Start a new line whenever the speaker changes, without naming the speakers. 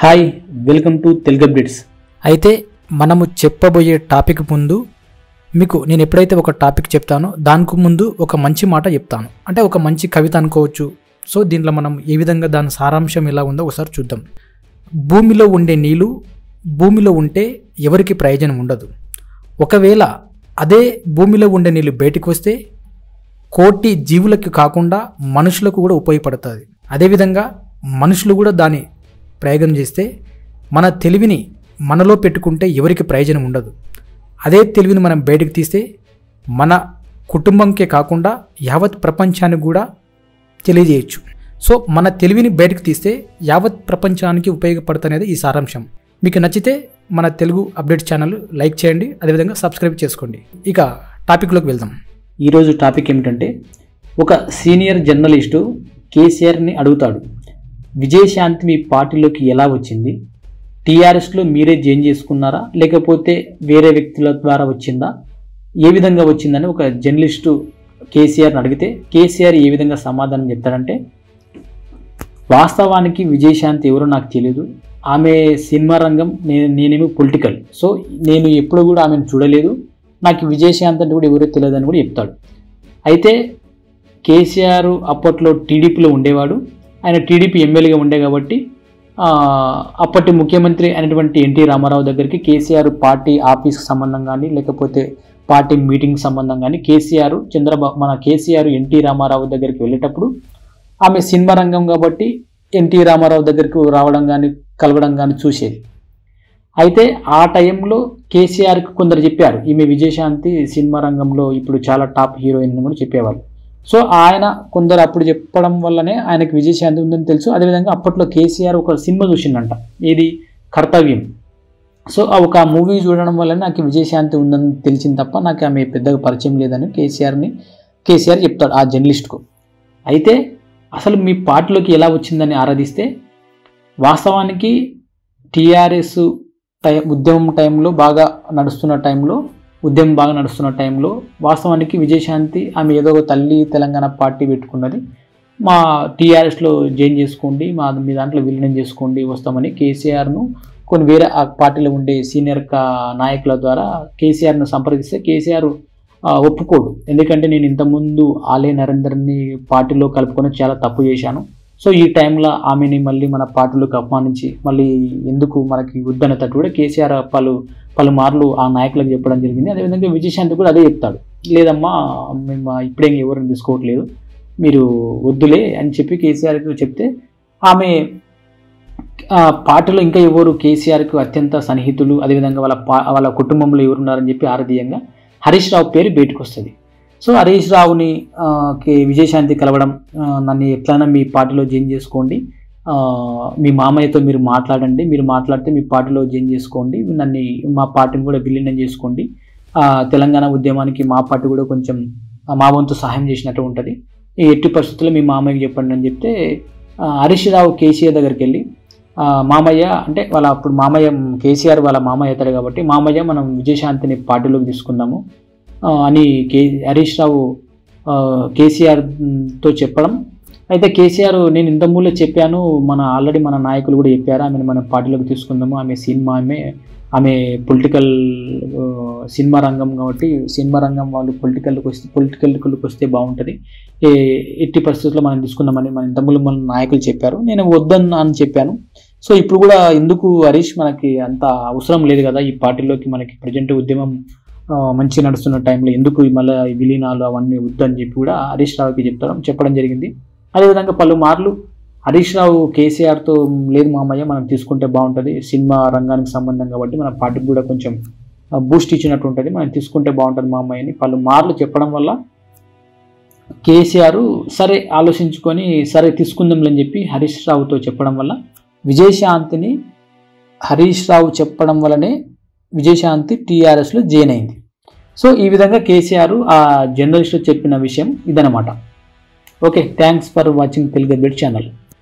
Hi welcome to Telugu updates.
అయితే మనము చెప్పబోయే టాపిక్ ముందు మీకు నేను ఎప్పుడైతే ఒక టాపిక్ చెప్తానో దానికి ముందు ఒక మంచి మాట చెప్తాను, అంటే ఒక మంచి కవిత అనుకోవచ్చు. సో దీంట్లో మనం ఏ విధంగా దాని సారాంశం ఎలా ఉందో ఒకసారి చూద్దాం. భూమిలో ఉండే నీళ్ళు భూమిలో ఉంటే ఎవరికి ప్రయోజనం ఉండదు. ఒకవేళ అదే భూమిలో ఉండే నీళ్ళు బయటికి వస్తే కోటి జీవులకు కాకుండా మనుషులకు కూడా ఉపయోగపడుతుంది. అదేవిధంగా మనుషులు కూడా దాని ప్రయోగం చేస్తే మన తెలివిని మనలో పెట్టుకుంటే ఎవరికి ప్రయోజనం ఉండదు. అదే తెలివిని మనం బయటకు తీస్తే మన కుటుంబంకే కాకుండా యావత్ ప్రపంచానికి కూడా తెలియజేయచ్చు. సో మన తెలివిని బయటకు తీస్తే యావత్ ప్రపంచానికి ఉపయోగపడుతున్నది ఈ సారాంశం. మీకు నచ్చితే మన తెలుగు అప్డేట్ ఛానల్ లైక్ చేయండి, అదేవిధంగా సబ్స్క్రైబ్ చేసుకోండి. ఇక టాపిక్లోకి వెళ్దాం.
ఈరోజు టాపిక్ ఏమిటంటే, ఒక సీనియర్ జర్నలిస్టు కేసీఆర్ని అడుగుతాడు, విజయశాంతి మీ పార్టీలోకి ఎలా వచ్చింది? టీఆర్ఎస్లో మీరే జాయిన్ చేసుకున్నారా, లేకపోతే వేరే వ్యక్తుల ద్వారా వచ్చిందా, ఏ విధంగా వచ్చిందని ఒక జర్నలిస్టు కేసీఆర్ని అడిగితే కేసీఆర్ ఏ విధంగా సమాధానం చెప్తాడంటే, వాస్తవానికి విజయశాంతి ఎవరో నాకు తెలియదు, ఆమె సినిమా రంగం, నేనేమో పొలిటికల్, సో నేను ఎప్పుడు కూడా ఆమెను చూడలేదు, నాకు విజయశాంతి అంటే కూడా ఎవరో తెలియదని కూడా చెప్తాడు. అయితే కేసీఆర్ అప్పట్లో టీడీపీలో ఉండేవాడు, ఆయన టీడీపీ ఎమ్మెల్యేగా ఉండే కాబట్టి అప్పటి ముఖ్యమంత్రి అయినటువంటి ఎన్టీ రామారావు దగ్గరికి కేసీఆర్ పార్టీ ఆఫీస్కి సంబంధం కానీ లేకపోతే పార్టీ మీటింగ్ సంబంధం కానీ కేసీఆర్ ఎన్టీ రామారావు దగ్గరికి వెళ్ళేటప్పుడు ఆమె సినిమా రంగం కాబట్టి ఎన్టీ రామారావు దగ్గరికి రావడం కానీ కలవడం కానీ చూసేది. అయితే ఆ టైంలో కేసీఆర్కి కొందరు చెప్పారు, ఈమె విజయశాంతి సినిమా రంగంలో ఇప్పుడు చాలా టాప్ హీరోయిన్ అని కూడా చెప్పేవాళ్ళు. సో ఆయన కొందరు అప్పుడు చెప్పడం వల్లనే ఆయనకు విజయశాంతి ఉందని తెలుసు. అదేవిధంగా అప్పట్లో కేసీఆర్ ఒక సినిమా చూసిందంట, ఇది కర్తవ్యం. సో ఒక మూవీ చూడడం వల్లనే నాకు విజయశాంతి ఉందని తెలిసింది తప్ప నాకు ఆమె పెద్దగా పరిచయం లేదని కేసీఆర్ చెప్తాడు ఆ జర్నలిస్ట్కు. అయితే అసలు మీ పార్టీలోకి ఎలా వచ్చిందని ఆరాధిస్తే, వాస్తవానికి టీఆర్ఎస్ ఉద్యమం బాగా నడుస్తున్న టైంలో వాస్తవానికి విజయశాంతి ఆమె ఏదో ఒక తల్లి తెలంగాణ పార్టీ పెట్టుకున్నది, మా టీఆర్ఎస్లో జాయిన్ చేసుకోండి, మీ దాంట్లో విలీనం చేసుకోండి వస్తామని కేసీఆర్ను కొన్ని వేరే ఆ పార్టీలో ఉండే సీనియర్ నాయకుల ద్వారా కేసీఆర్ను సంప్రదిస్తే కేసీఆర్ ఒప్పుకోడు. ఎందుకంటే నేను ఇంతకుముందు ఆలయ నరేందర్ని పార్టీలో కలుపుకొని చాలా తప్పు చేశాను, సో ఈ టైంలో ఆమెని మళ్ళీ మన పార్టీలోకి అపమానించి మళ్ళీ ఎందుకు మనకి వద్దనేటట్టు కూడా కేసీఆర్ పలుమార్లు ఆ నాయకులకు చెప్పడం జరిగింది. అదేవిధంగా విజయశాంతి కూడా అదే చెప్తాడు, లేదమ్మా మేము ఇప్పుడేం ఎవరిని తీసుకోవట్లేదు, మీరు వద్దులే అని చెప్పి కేసీఆర్కి చెప్తే ఆమె పార్టీలో ఇంకా ఎవరు కేసీఆర్కు అత్యంత సన్నిహితులు, అదేవిధంగా వాళ్ళ కుటుంబంలో ఎవరున్నారని చెప్పి ఆరాధీయంగా హరీష్ రావు పేరు బయటకు వస్తుంది. సో హరీష్ రావుని విజయశాంతి కలవడం, నన్ను ఎట్లయినా మీ పార్టీలో జాయిన్ చేసుకోండి, మీ మామయ్యతో మీరు మాట్లాడండి, మీరు మాట్లాడితే మీ పార్టీలో జాయిన్ చేసుకోండి, నన్ను మా పార్టీని కూడా విలీనం చేసుకోండి, తెలంగాణ ఉద్యమానికి మా పార్టీ కూడా కొంచెం మా వంతు సహాయం చేసినట్టు ఉంటుంది, ఈ ఎట్టి పరిస్థితుల్లో మీ మామయ్యకి చెప్పండి అని చెప్తే హరీష్ రావు కేసీఆర్ దగ్గరికి వెళ్ళి, మామయ్య అంటే అప్పుడు మామయ్య కేసీఆర్ వాళ్ళ మామయ్య అవుతాడు కాబట్టి, మామయ్య మనం విజయశాంతిని పార్టీలోకి తీసుకుందాము అని హరీష్ రావు కేసీఆర్తో చెప్పడం. అయితే కేసీఆర్, నేను ఇంతకుముందు చెప్పాను, ఆల్రెడీ మన నాయకులు కూడా చెప్పారు, ఆమెను మన పార్టీలోకి తీసుకుందాము, ఆమె పొలిటికల్ సినిమా రంగం కాబట్టి సినిమా రంగం వాళ్ళు పొలిటికల్కి వస్తే బాగుంటుంది, ఎట్టి పరిస్థితుల్లో మనం తీసుకుందామని మన ఇంతకుముందు మన నాయకులు చెప్పారు, నేను వద్దని చెప్పాను. సో ఇప్పుడు కూడా ఎందుకు హరీష్, మనకి అంత అవసరం లేదు కదా ఈ పార్టీలోకి, మనకి ప్రజెంట్ ఉద్యమం మంచి నడుస్తున్న టైంలో ఎందుకు మళ్ళీ విలీనాలు అవన్నీ వద్దని చెప్పి కూడా హరీష్ రావుకి చెప్పడం జరిగింది. అదేవిధంగా పలుమార్లు హరీష్ రావు కేసీఆర్తో, లేదు మామయ్య మనం తీసుకుంటే బాగుంటుంది, సినిమా రంగానికి సంబంధం కాబట్టి మన పార్టీకి కూడా కొంచెం బూస్ట్ ఇచ్చినట్టు ఉంటుంది, మనం తీసుకుంటే బాగుంటుంది మామయ్యని పలుమార్లు చెప్పడం వల్ల కేసీఆర్ సరే ఆలోచించుకొని సరే తీసుకుందాంలని చెప్పి హరీష్ రావుతో చెప్పడం వల్ల విజయశాంతిని హరీష్ రావు చెప్పడం వల్లనే విజయశాంతి టీఆర్ఎస్లో జాయిన్ అయింది. సో ఈ విధంగా కేసీఆర్ ఆ జర్నలిస్ట్ చెప్పిన విషయం ఇదనమాట. Okay, thanks for watching Telugu update channel.